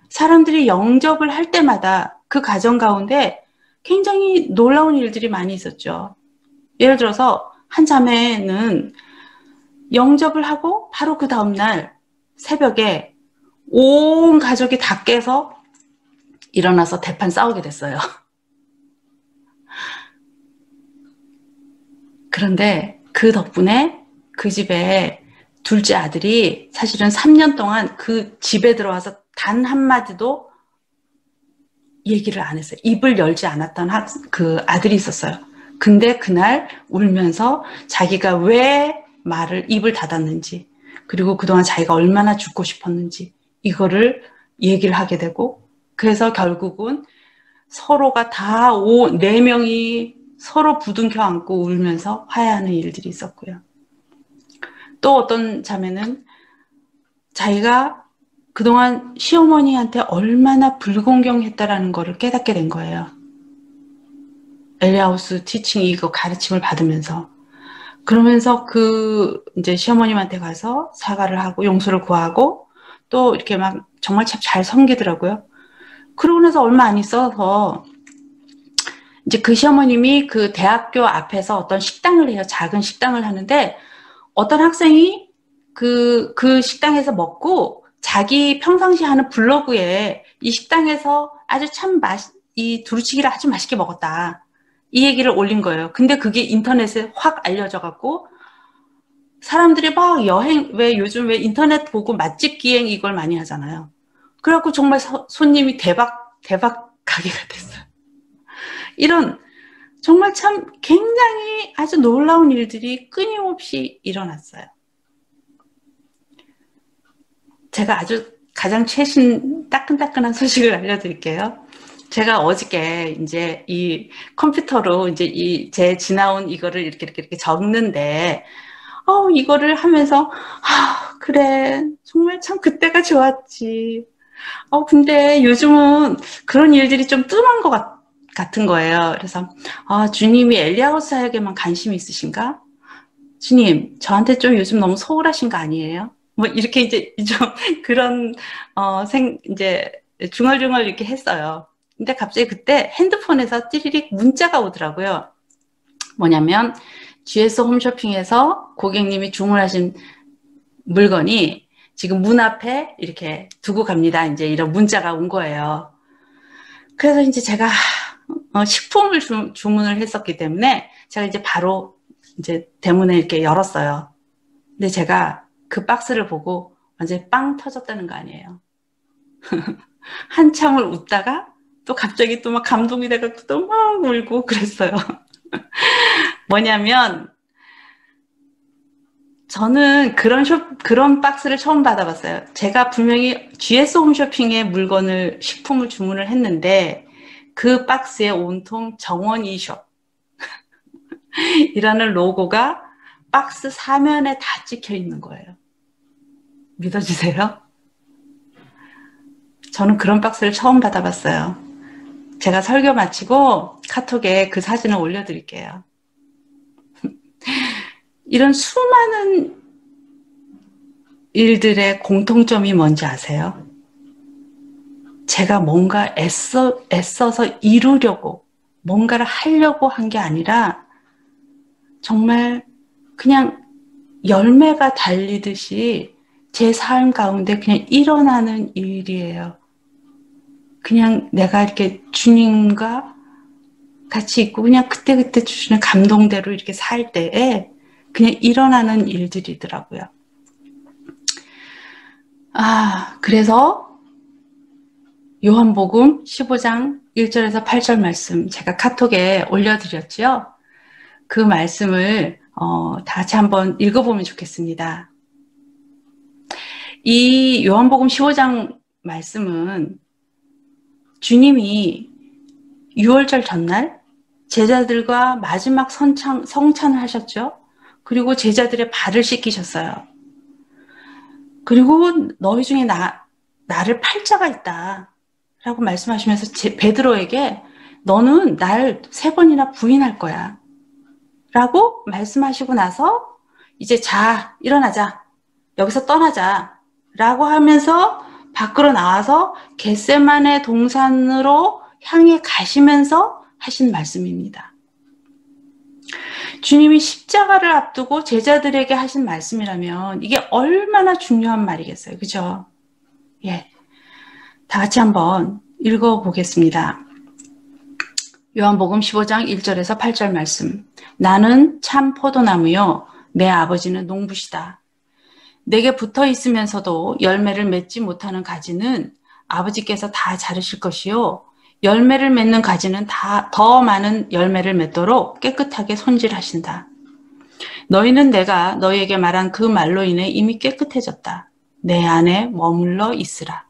사람들이 영접을 할 때마다 그 가정 가운데 굉장히 놀라운 일들이 많이 있었죠. 예를 들어서 한 자매는 영접을 하고 바로 그 다음날 새벽에 온 가족이 다 깨서 일어나서 대판 싸우게 됐어요. 그런데 그 덕분에 그 집에 둘째 아들이 사실은 3년 동안 그 집에 들어와서 단 한마디도 얘기를 안 했어요. 입을 열지 않았던 그 아들이 있었어요. 근데 그날 울면서 자기가 왜 입을 닫았는지 그리고 그동안 자기가 얼마나 죽고 싶었는지 이거를 얘기를 하게 되고 그래서 결국은 서로가 다 4명이 서로 부둥켜 안고 울면서 화해하는 일들이 있었고요. 또 어떤 자매는 자기가 그동안 시어머니한테 얼마나 불공경했다라는 거를 깨닫게 된 거예요. 엘리하우스 티칭 이거 가르침을 받으면서 그러면서 이제 시어머님한테 가서 사과를 하고 용서를 구하고 또 이렇게 막 정말 참 잘 섬기더라고요. 그러고 나서 얼마 안 있어서 이제 그 시어머님이 그 대학교 앞에서 어떤 식당을 해요. 작은 식당을 하는데 어떤 학생이 그 식당에서 먹고 자기 평상시 하는 블로그에 이 식당에서 아주 참 이 두루치기를 아주 맛있게 먹었다. 이 얘기를 올린 거예요. 근데 그게 인터넷에 확 알려져 갖고 사람들이 막 요즘 왜 인터넷 보고 맛집 기행 이걸 많이 하잖아요. 그래갖고 정말 손님이 대박 가게가 됐어요. 이런 정말 참 굉장히 아주 놀라운 일들이 끊임없이 일어났어요. 제가 아주 가장 최신 따끈따끈한 소식을 알려드릴게요. 제가 어저께 이제 이 컴퓨터로 이제 제 지나온 이거를 이렇게 적는데, 이거를 하면서, 그래. 정말 참 그때가 좋았지. 근데 요즘은 그런 일들이 좀 뜸한 것 같은 거예요. 그래서, 주님이 엘리야hu 사역에만 관심이 있으신가? 주님, 저한테 좀 요즘 너무 소홀하신 거 아니에요? 뭐, 이렇게 이제 좀 그런, 이제 중얼중얼 이렇게 했어요. 근데 갑자기 그때 핸드폰에서 띠리릭 문자가 오더라고요. 뭐냐면, GS 홈쇼핑에서 고객님이 주문하신 물건이 지금 문 앞에 이렇게 두고 갑니다. 이제 이런 문자가 온 거예요. 그래서 이제 제가 식품을 주문을 했었기 때문에 제가 이제 바로 이제 대문을 이렇게 열었어요. 근데 제가 그 박스를 보고 완전히 빵 터졌다는 거 아니에요. 한참을 웃다가 또 갑자기 또 막 감동이 돼갖고 또 막 울고 그랬어요. 뭐냐면 저는 그런 박스를 처음 받아봤어요. 제가 분명히 GS 홈쇼핑에 식품을 주문을 했는데 그 박스에 온통 정원 이숍. 이라는 로고가 박스 사면에 다 찍혀 있는 거예요. 믿어지세요? 저는 그런 박스를 처음 받아봤어요. 제가 설교 마치고 카톡에 그 사진을 올려드릴게요. 이런 수많은 일들의 공통점이 뭔지 아세요? 제가 뭔가 애써서 이루려고, 뭔가를 하려고 한 게 아니라 정말 그냥 열매가 달리듯이 제 삶 가운데 그냥 일어나는 일이에요. 그냥 내가 이렇게 주님과 같이 있고 그냥 그때그때 주시는 감동대로 이렇게 살 때에 그냥 일어나는 일들이더라고요. 그래서 요한복음 15장 1절에서 8절 말씀 제가 카톡에 올려드렸죠. 그 말씀을 다 같이 한번 읽어보면 좋겠습니다. 이 요한복음 15장 말씀은 주님이 6월절 전날 제자들과 마지막 성찬을 하셨죠. 그리고 제자들의 발을 씻기셨어요. 그리고 너희 중에 나를 팔자가 있다 라고 말씀하시면서 베드로에게 너는 날 3번이나 부인할 거야 라고 말씀하시고 나서 이제 자, 일어나자, 여기서 떠나자 라고 하면서 밖으로 나와서 겟세마네 동산으로 향해 가시면서 하신 말씀입니다. 주님이 십자가를 앞두고 제자들에게 하신 말씀이라면 이게 얼마나 중요한 말이겠어요. 그죠? 예. 다 같이 한번 읽어보겠습니다. 요한복음 15장 1절에서 8절 말씀. 나는 참 포도나무요 내 아버지는 농부시다. 내게 붙어 있으면서도 열매를 맺지 못하는 가지는 아버지께서 다 자르실 것이요 열매를 맺는 가지는 더 많은 열매를 맺도록 깨끗하게 손질하신다. 너희는 내가 너희에게 말한 그 말로 인해 이미 깨끗해졌다. 내 안에 머물러 있으라.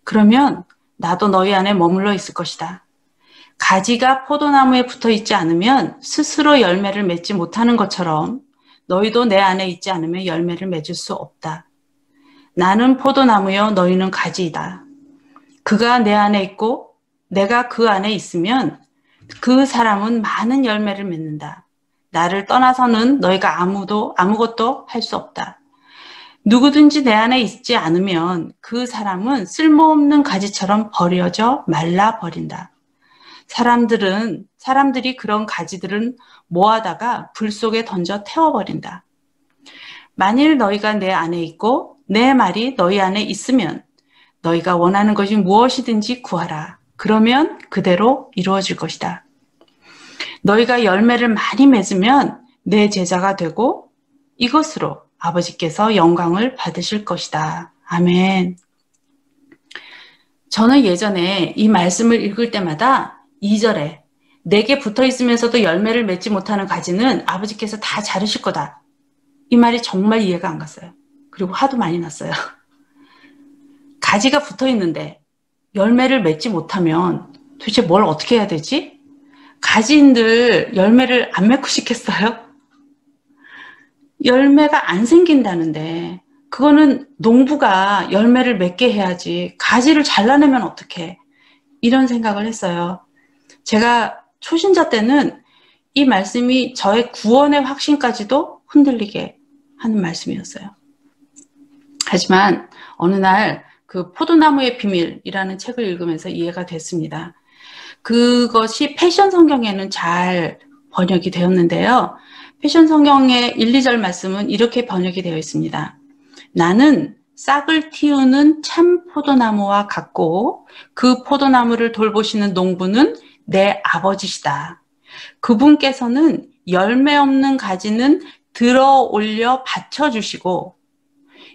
그러면 나도 너희 안에 머물러 있을 것이다. 가지가 포도나무에 붙어 있지 않으면 스스로 열매를 맺지 못하는 것처럼 너희도 내 안에 있지 않으면 열매를 맺을 수 없다. 나는 포도나무요 너희는 가지이다. 그가 내 안에 있고 내가 그 안에 있으면 그 사람은 많은 열매를 맺는다. 나를 떠나서는 너희가 아무것도 할 수 없다. 누구든지 내 안에 있지 않으면 그 사람은 쓸모없는 가지처럼 버려져 말라버린다. 사람들이 그런 가지들은 모아다가 불 속에 던져 태워버린다. 만일 너희가 내 안에 있고 내 말이 너희 안에 있으면 너희가 원하는 것이 무엇이든지 구하라. 그러면 그대로 이루어질 것이다. 너희가 열매를 많이 맺으면 내 제자가 되고 이것으로 아버지께서 영광을 받으실 것이다. 아멘. 저는 예전에 이 말씀을 읽을 때마다 2절에 내게 붙어 있으면서도 열매를 맺지 못하는 가지는 아버지께서 다 자르실 거다. 이 말이 정말 이해가 안 갔어요. 그리고 화도 많이 났어요. 가지가 붙어 있는데 열매를 맺지 못하면 도대체 뭘 어떻게 해야 되지? 가지인들 열매를 안 맺고 싶겠어요? 열매가 안 생긴다는데 그거는 농부가 열매를 맺게 해야지 가지를 잘라내면 어떡해? 이런 생각을 했어요. 제가 초신자 때는 이 말씀이 저의 구원의 확신까지도 흔들리게 하는 말씀이었어요. 하지만 어느 날 그 포도나무의 비밀이라는 책을 읽으면서 이해가 됐습니다. 그것이 패션 성경에는 잘 번역이 되었는데요. 패션 성경의 1, 2절 말씀은 이렇게 번역이 되어 있습니다. 나는 싹을 틔우는 참 포도나무와 같고 그 포도나무를 돌보시는 농부는 내 아버지시다. 그분께서는 열매 없는 가지는 들어 올려 받쳐주시고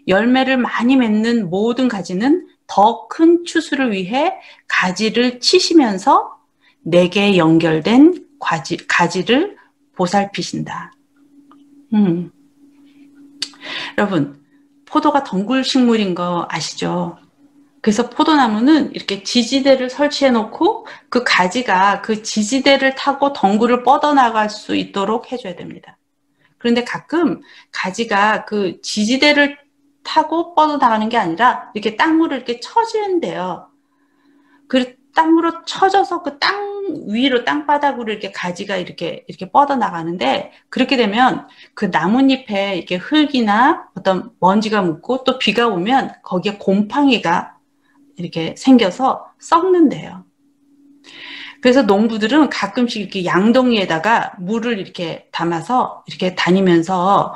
열매를 많이 맺는 모든 가지는 더 큰 추수를 위해 가지를 치시면서 내게 연결된 가지를 보살피신다. 여러분, 포도가 덩굴 식물인 거 아시죠? 그래서 포도나무는 이렇게 지지대를 설치해 놓고 그 가지가 그 지지대를 타고 덩굴을 뻗어나갈 수 있도록 해줘야 됩니다. 그런데 가끔 가지가 그 지지대를 타고 뻗어나가는 게 아니라 이렇게 땅으로 이렇게 쳐지는데요. 그 땅으로 쳐져서 그 땅 위로 땅바닥으로 이렇게 가지가 이렇게 뻗어나가는데, 그렇게 되면 그 나뭇잎에 이렇게 흙이나 어떤 먼지가 묻고 또 비가 오면 거기에 곰팡이가 이렇게 생겨서 썩는데요. 그래서 농부들은 가끔씩 이렇게 양동이에다가 물을 이렇게 담아서 이렇게 다니면서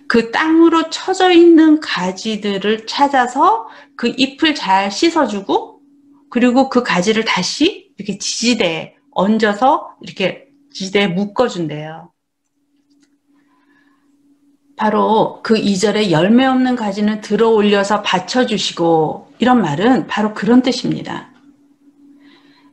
그 땅으로 쳐져 있는 가지들을 찾아서 그 잎을 잘 씻어주고, 그리고 그 가지를 다시 이렇게 지지대에 얹어서 이렇게 지지대에 묶어준대요. 바로 그 2절에 열매 없는 가지는 들어 올려서 받쳐주시고, 이런 말은 바로 그런 뜻입니다.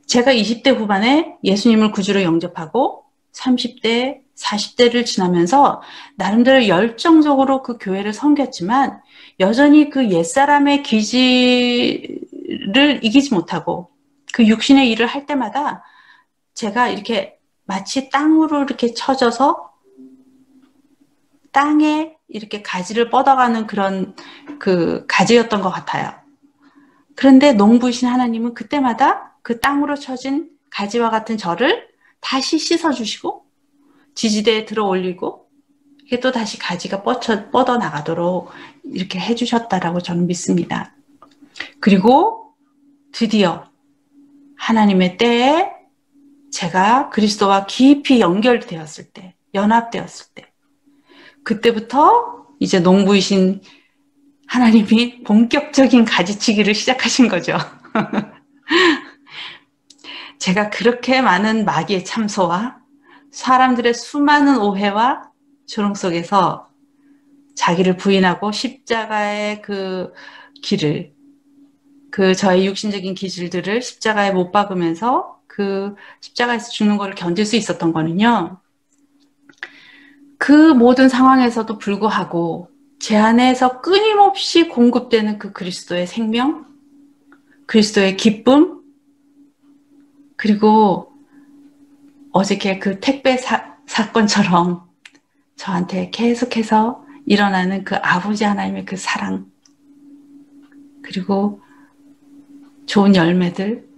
제가 20대 후반에 예수님을 구주로 영접하고 30대, 40대를 지나면서 나름대로 열정적으로 그 교회를 섬겼지만 여전히 그 옛사람의 기질을 이기지 못하고 그 육신의 일을 할 때마다 제가 이렇게 마치 땅으로 이렇게 쳐져서 땅에 이렇게 가지를 뻗어가는 그런 그 가지였던 것 같아요. 그런데 농부이신 하나님은 그때마다 그 땅으로 쳐진 가지와 같은 저를 다시 씻어주시고 지지대에 들어 올리고 이게 또 다시 가지가 뻗어나가도록 이렇게 해주셨다라고 저는 믿습니다. 그리고 드디어 하나님의 때에 제가 그리스도와 깊이 연결되었을 때, 연합되었을 때, 그때부터 이제 농부이신 하나님이 본격적인 가지치기를 시작하신 거죠. 제가 그렇게 많은 마귀의 참소와 사람들의 수많은 오해와 조롱 속에서 자기를 부인하고 십자가의 그 길을, 그 저의 육신적인 기질들을 십자가에 못 박으면서 그 십자가에서 죽는 것을 견딜 수 있었던 거는요. 그 모든 상황에서도 불구하고 제 안에서 끊임없이 공급되는 그 그리스도의 생명, 그리스도의 기쁨, 그리고 어저께 그 택배 사건처럼 저한테 계속해서 일어나는 그 아버지 하나님의 그 사랑, 그리고 좋은 열매들,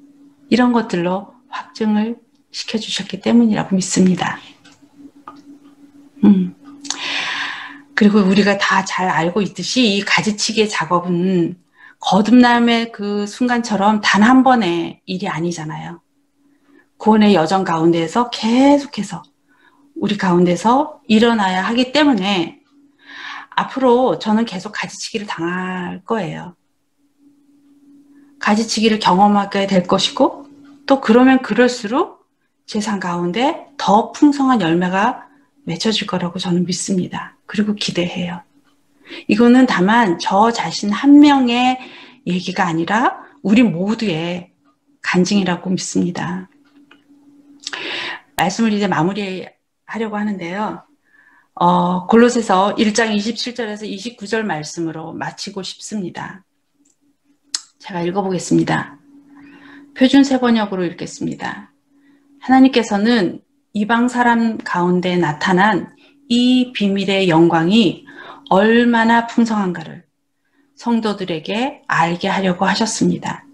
이런 것들로 확증을 시켜주셨기 때문이라고 믿습니다. 그리고 우리가 다 잘 알고 있듯이 이 가지치기의 작업은 거듭남의 그 순간처럼 단 한 번의 일이 아니잖아요. 구원의 여정 가운데에서 계속해서 우리 가운데서 일어나야 하기 때문에 앞으로 저는 계속 가지치기를 당할 거예요. 가지치기를 경험하게 될 것이고, 또 그러면 그럴수록 제 삶 가운데 더 풍성한 열매가 맺혀질 거라고 저는 믿습니다. 그리고 기대해요. 이거는 다만 저 자신 한 명의 얘기가 아니라 우리 모두의 간증이라고 믿습니다. 말씀을 이제 마무리하려고 하는데요. 골로새서 1장 27절에서 29절 말씀으로 마치고 싶습니다. 제가 읽어보겠습니다. 표준 세번역으로 읽겠습니다. 하나님께서는 이방 사람 가운데 나타난 이 비밀의 영광이 얼마나 풍성한가를 성도들에게 알게 하려고 하셨습니다.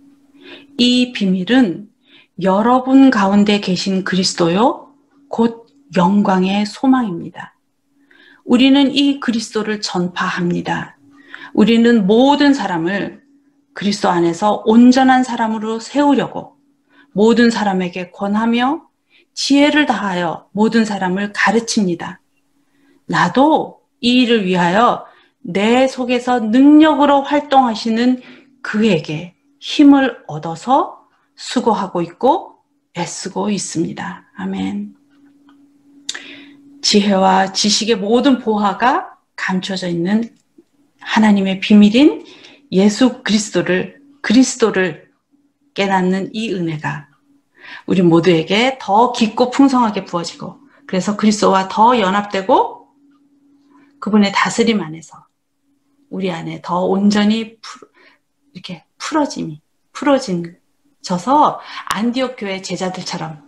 이 비밀은 여러분 가운데 계신 그리스도요, 곧 영광의 소망입니다. 우리는 이 그리스도를 전파합니다. 우리는 모든 사람을 그리스도 안에서 온전한 사람으로 세우려고 모든 사람에게 권하며 지혜를 다하여 모든 사람을 가르칩니다. 나도 이 일을 위하여 내 속에서 능력으로 활동하시는 그에게 힘을 얻어서 수고하고 있고 애쓰고 있습니다. 아멘. 지혜와 지식의 모든 보화가 감춰져 있는 하나님의 비밀인 예수 그리스도를 깨닫는 이 은혜가 우리 모두에게 더 깊고 풍성하게 부어지고, 그래서 그리스도와 더 연합되고 그분의 다스림 안에서 우리 안에 더 온전히 이렇게 풀어짐이 풀어져서 안디옥 교회 제자들처럼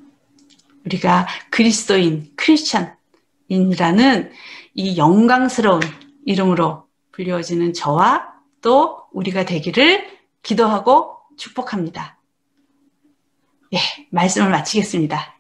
우리가 그리스도인, 크리스천인이라는 이 영광스러운 이름으로 불리워지는 저와 또 우리가 되기를 기도하고 축복합니다. 예, 말씀을 마치겠습니다.